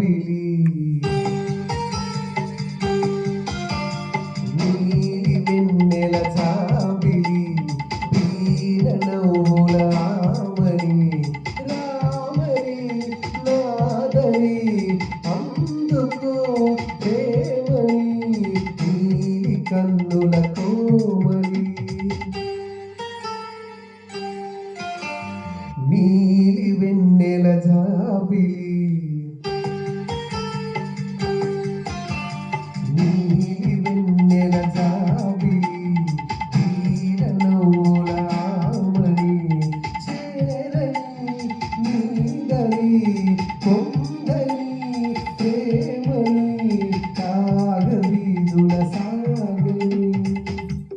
జాబిలి నీలి వెన్నెల జాబిలి వీర నవ్వుల ఆమని రామని నాదని అందుకో ప్రేమని నీలి కన్నుల కోమలి